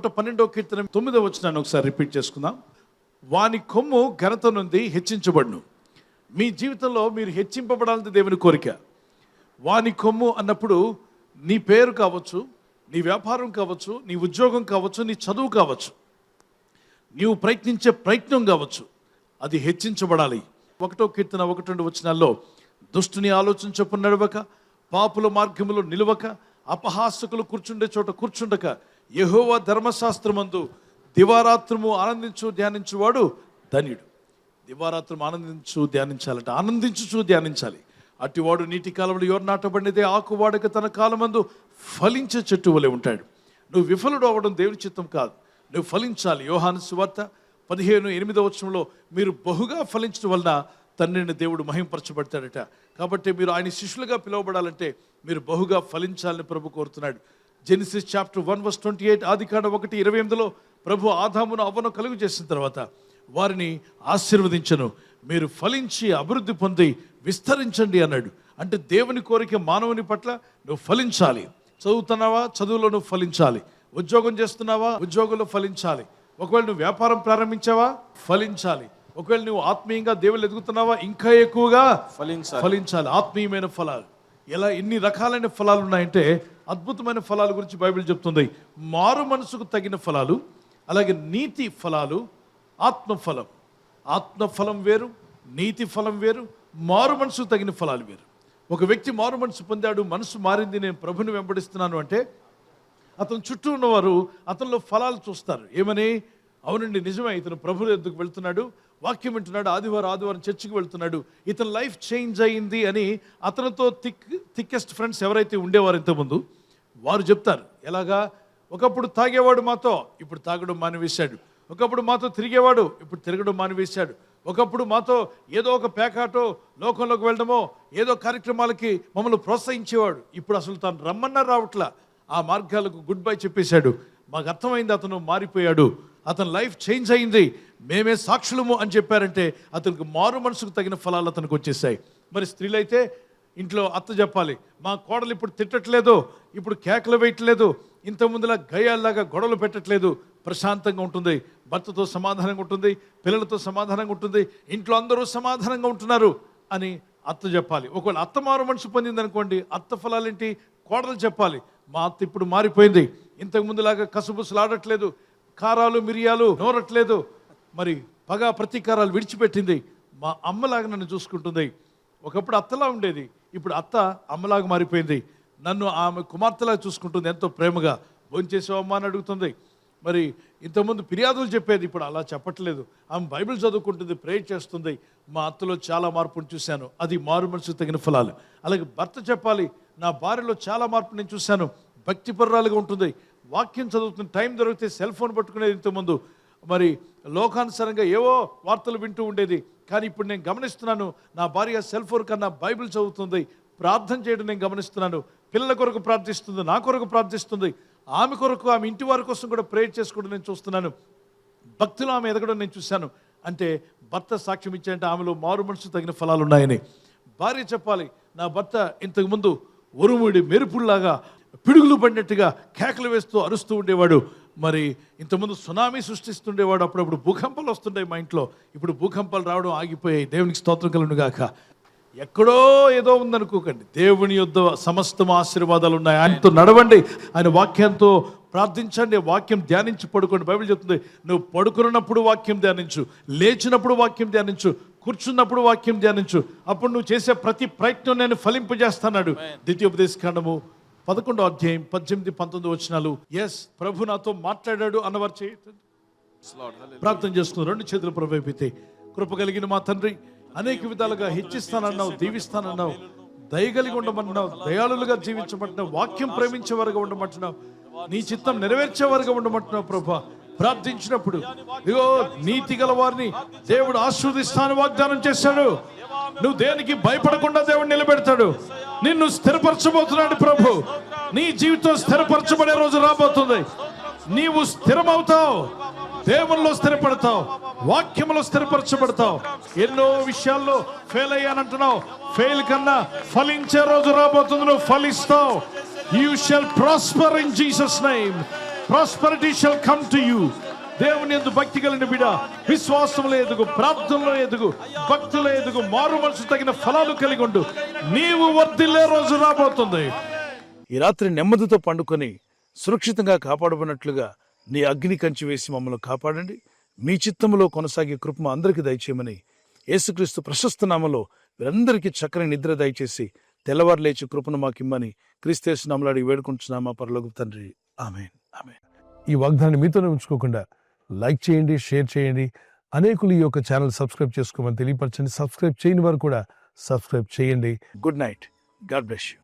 112వ కీర్తన 9వ వచనాన్ని ఒకసారి రిపీట్ చేసుకుందాం. వాని కొమ్ము ఘనత నుండి హెచ్చించబడును. మీ జీవితంలో మీరు హెచ్చింపబడాలని దేవుని కోరిక. వాని కొమ్ము అన్నప్పుడు నీ పేరు కావచ్చు, నీ వ్యాపారం కావచ్చు, నీ ఉద్యోగం కావచ్చు, నీ చదువు కావచ్చు, నీవు ప్రయత్నించే ప్రయత్నం కావచ్చు, అది హెచ్చించబడాలి. 1వ కీర్తన 1-2 వచనాల్లో దుష్టుని ఆలోచన చొప్పున నడవక, పాపుల మార్గములో నిలవక, అపహాసకులు కూర్చుండే చోట కూర్చుండక, యెహోవా ధర్మశాస్త్రమందు దివారాత్రము ఆనందించు ధ్యానించువాడు ధన్యుడు. దివారాత్రం ధ్యానించాలంటే ఆనందించుచు ధ్యానించాలి. అటివాడు నీటి కాలంలో ఎవరు నాటబడినదే ఆకు వాడక తన కాలమందు ఫలించే చెట్టు వలె ఉంటాడు. నువ్వు విఫలుడు అవ్వడం దేవుని చిత్తం కాదు, నువ్వు ఫలించాలి. యోహాను సువార్త 15:8 వచనంలో మీరు బహుగా ఫలించడం వలన తండ్రిని దేవుడు మహింపరచబడతాడట. కాబట్టి మీరు ఆయన శిష్యులుగా పిలువబడాలంటే మీరు బహుగా ఫలించాలని ప్రభు కోరుతున్నాడు. జెనిసిస్ చాప్టర్ 1:28, ఆదికాండం 1:28లో ప్రభు ఆదామును అవ్వను కలుగు చేసిన తర్వాత వారిని ఆశీర్వదించను. మీరు ఫలించి అభివృద్ధి పొంది విస్తరించండి అన్నాడు. అంటే దేవుని కోరిక మానవుని పట్ల నువ్వు ఫలించాలి. చదువుతున్నావా, చదువులో నువ్వు ఫలించాలి. ఉద్యోగం చేస్తున్నావా, ఉద్యోగంలో ఫలించాలి. ఒకవేళ నువ్వు వ్యాపారం ప్రారంభించావా, ఫలించాలి. ఒకవేళ నువ్వు ఆత్మీయంగా దేవుళ్ళు ఎదుగుతున్నావా, ఇంకా ఎక్కువగా ఫలించాలి. ఆత్మీయమైన ఫలాలు ఎలా ఎన్ని రకాలైన ఫలాలు ఉన్నాయంటే అద్భుతమైన ఫలాల గురించి బైబిల్ చెప్తుంది. మారు మనసుకు తగిన ఫలాలు, అలాగే నీతి ఫలాలు, ఆత్మఫలం. ఆత్మఫలం వేరు, నీతి ఫలం వేరు, మారు మనసుకు తగిన ఫలాలు వేరు. ఒక వ్యక్తి మారు మనసు పొందాడు, మనసు మారింది, నేను ప్రభుని వెంబడిస్తున్నాను అంటే అతను చుట్టూ ఉన్నవారు అతనిలో ఫలాలు చూస్తారు. ఏమని? అవునండి నిజమే, ఇతను ప్రభు ఎద్దుకు వెళ్తున్నాడు, వాక్యం వింటున్నాడు, ఆదివారం చర్చికి వెళ్తున్నాడు, ఇతని లైఫ్ చేంజ్ అయ్యింది అని అతనితో థిక్కెస్ట్ ఫ్రెండ్స్ ఎవరైతే ఉండేవారు ఇంతకుముందు వారు చెప్తారు. ఎలాగా? ఒకప్పుడు తాగేవాడు మాతో, ఇప్పుడు తాగడం మానివేశాడు. ఒకప్పుడు మాతో తిరిగేవాడు, ఇప్పుడు తిరగడం మానివేశాడు. ఒకప్పుడు మాతో ఏదో ఒక పేకాటో లోకంలోకి వెళ్ళడమో ఏదో కార్యక్రమాలకి మమ్మల్ని ప్రోత్సహించేవాడు, ఇప్పుడు అసలు తాను రమ్మన్నా రావట్లా, ఆ మార్గాలకు గుడ్ బై చెప్పేశాడు. మాకు అర్థమైంది అతను మారిపోయాడు, అతని లైఫ్ చేంజ్ అయింది, మేమే సాక్షులము అని చెప్పారంటే అతనికి మారు మనసుకు తగిన ఫలాలు అతనికి వచ్చేసాయి. మరి స్త్రీలైతే ఇంట్లో అత్త చెప్పాలి, మా కోడలు ఇప్పుడు తిట్టట్లేదు, ఇప్పుడు కేకలు వేయట్లేదు, ఇంతకుముందులా గయాల్లాగా గొడవలు పెట్టట్లేదు, ప్రశాంతంగా ఉంటుంది, భర్తతో సమాధానంగా ఉంటుంది, పిల్లలతో సమాధానంగా ఉంటుంది, ఇంట్లో అందరూ సమాధానంగా ఉంటున్నారు అని అత్త చెప్పాలి. ఒకవేళ అత్త మారు మనసు పొందింది అనుకోండి, అత్త ఫలాలేంటి? కోడలు చెప్పాలి, మా అత్త ఇప్పుడు మారిపోయింది, ఇంతకుముందులాగా కసుబుసులాడట్లేదు, కారాలు మిరియాలు నోరట్లేదు, మరి పగ ప్రతీకారాలు విడిచిపెట్టింది, మా అమ్మలాగా నన్ను చూసుకుంటుంది. ఒకప్పుడు అత్తలా ఉండేది, ఇప్పుడు అత్త అమ్మలాగా మారిపోయింది, నన్ను ఆమె కుమార్తెలా చూసుకుంటుంది, ఎంతో ప్రేమగా. భోంచేసావమ్మా అని అడుగుతుంది. మరి ఇంతకుముందు ఫిర్యాదులు చెప్పేది, ఇప్పుడు అలా చెప్పట్లేదు, ఆమె బైబిల్ చదువుకుంటుంది, ప్రేయర్ చేస్తుంది. మా అత్తలో చాలా మార్పును చూశాను, అది మారు మనసుకు తగిన ఫలాలు. అలాగే భర్త చెప్పాలి, నా భార్యలో చాలా మార్పు నేను చూశాను, భక్తిపరురాలుగా ఉంటుంది, వాక్యం చదువుతుంది, టైం దొరికితే సెల్ ఫోన్ పట్టుకునేది. ఇంతకుముందు మరి లోకానుసారంగా ఏవో వార్తలు వింటూ ఉండేది, కానీ ఇప్పుడు నేను గమనిస్తున్నాను నా భార్య సెల్ ఫోన్ కన్నా బైబిల్ చదువుతుంది, ప్రార్థన చేయడం నేను గమనిస్తున్నాను, పిల్లల కొరకు ప్రార్థిస్తుంది, నా కొరకు ప్రార్థిస్తుంది, ఆమె కొరకు, ఆమె ఇంటి వారి కోసం కూడా ప్రేయర్ చేసుకోవడం నేను చూస్తున్నాను, భక్తులు ఆమె ఎదగడం నేను చూశాను. అంటే భర్త సాక్ష్యం ఇచ్చాయంటే ఆమెలో మారు మనసు తగిన ఫలాలు ఉన్నాయని. భార్య చెప్పాలి, నా భర్త ఇంతకుముందు ఉరుముడి మెరుపుల్లాగా పిడుగులు పడినట్టుగా కేకలు వేస్తూ అరుస్తూ ఉండేవాడు, మరి ఇంతకుముందు సునామీ సృష్టిస్తుండేవాడు, అప్పుడప్పుడు భూకంపాలు వస్తుండే మా ఇంట్లో, ఇప్పుడు భూకంపాలు రావడం ఆగిపోయాయి, దేవునికి స్తోత్రం కలుగును గాక. ఎక్కడో ఏదో ఉందనుకోకండి, దేవుని యొద్ద సమస్తం ఆశీర్వాదాలు ఉన్నాయి. ఆయనతో నడవండి, ఆయన వాక్యంతో ప్రార్థించండి, వాక్యం ధ్యానించి పడుకోండి. బైబిల్ చెప్తుంది, నువ్వు పడుకున్నప్పుడు వాక్యం ధ్యానించు, లేచినప్పుడు వాక్యం ధ్యానించు, కూర్చున్నప్పుడు వాక్యం ధ్యానించు, అప్పుడు నువ్వు చేసే ప్రతి ప్రయత్నం నేను ఫలింపజేస్తాడు. ద్వితీయోపదేశకాండము 11వ అధ్యాయం 18-19 వచనాలు. ఎస్, ప్రభు నాతో మాట్లాడాడు అన్నవారు చేయండి, ప్రార్థన చేసుకుని 2 చేతులు ప్రభు వైపు. కృప కలిగిన మా తండ్రి, అనేక విధాలుగా హెచ్చిస్తానన్నావు, దీవిస్తానన్నావు, దయగలిగి ఉండమంటున్నావు, దయాళులుగా జీవించమంటున్నావు, వాక్యం ప్రేమించేవారుగా ఉండమంటున్నావు, నీ చిత్తం నెరవేర్చేవారుగా ఉండమంటున్నావు. ప్రభా, ప్రార్థించినప్పుడు ఇగో నీతి గల వారిని దేవుడు ఆశీర్వదిస్తానని వాగ్దానం చేశాడు. నువ్వు దేనికి భయపడకుండా దేవుడు నిలబెడతాడు, నిన్ను స్థిరపరచబోతున్నాడు ప్రభు. నీ జీవితం స్థిరపరచబడే రోజు రాబోతుంది, నీవు స్థిరమవుతావు, దేవుల్లో స్థిరపడతావు, వాక్యములో స్థిరపరచబడతావు. ఎన్నో విషయాల్లో ఫెయిల్ అయ్యానంటున్నావు, ఫెయిల్ కన్నా ఫలించే రోజు రాబోతుంది, నువ్వు ఫలిస్తావు. You shall prosper in Jesus name. Prosperity shall come to you. దేవుని యందు భక్తి కలిగిన బిడ్డ, విశ్వాసంలో ఎదుగు, ప్రార్థనలో ఎదుగు, భక్తిలో ఎదుగు, మారు మనసు తగిన ఫలాలు కలిగి ఉండు. నీవు వర్ధిల్లే రోజు రాబోతుంది. ఈ రాత్రి నెమ్మదితో పండుకొని సురక్షితంగా కాపాడబడినట్లుగా నీ అగ్ని కంచి వేసి మమ్మల్ని కాపాడండి. మీ చిత్తములో కొనసాగే కృప అందరికీ దయచేయమని యేసుక్రీస్తు ప్రశస్త నామములో వీరందరికీ చక్కని నిద్ర దయచేసి తెల్లవారు లేచి కృపను మాకిమ్మని క్రీస్తు నామములో అడిగి వేడుకుంటున్నామా పరలోకపు తండ్రి. ఆమేన్, ఆమేన్. ఈ వాగ్దాన్ని మీతోనే ఉంచుకోకుండా లైక్ చేయండి, షేర్ చేయండి. అనేకులు ఈ యొక్క ఛానల్ సబ్స్క్రైబ్ చేసుకోమని తెలియపరచండి. సబ్స్క్రైబ్ చేయని వారు కూడా సబ్స్క్రైబ్ చేయండి. Good night. God bless you.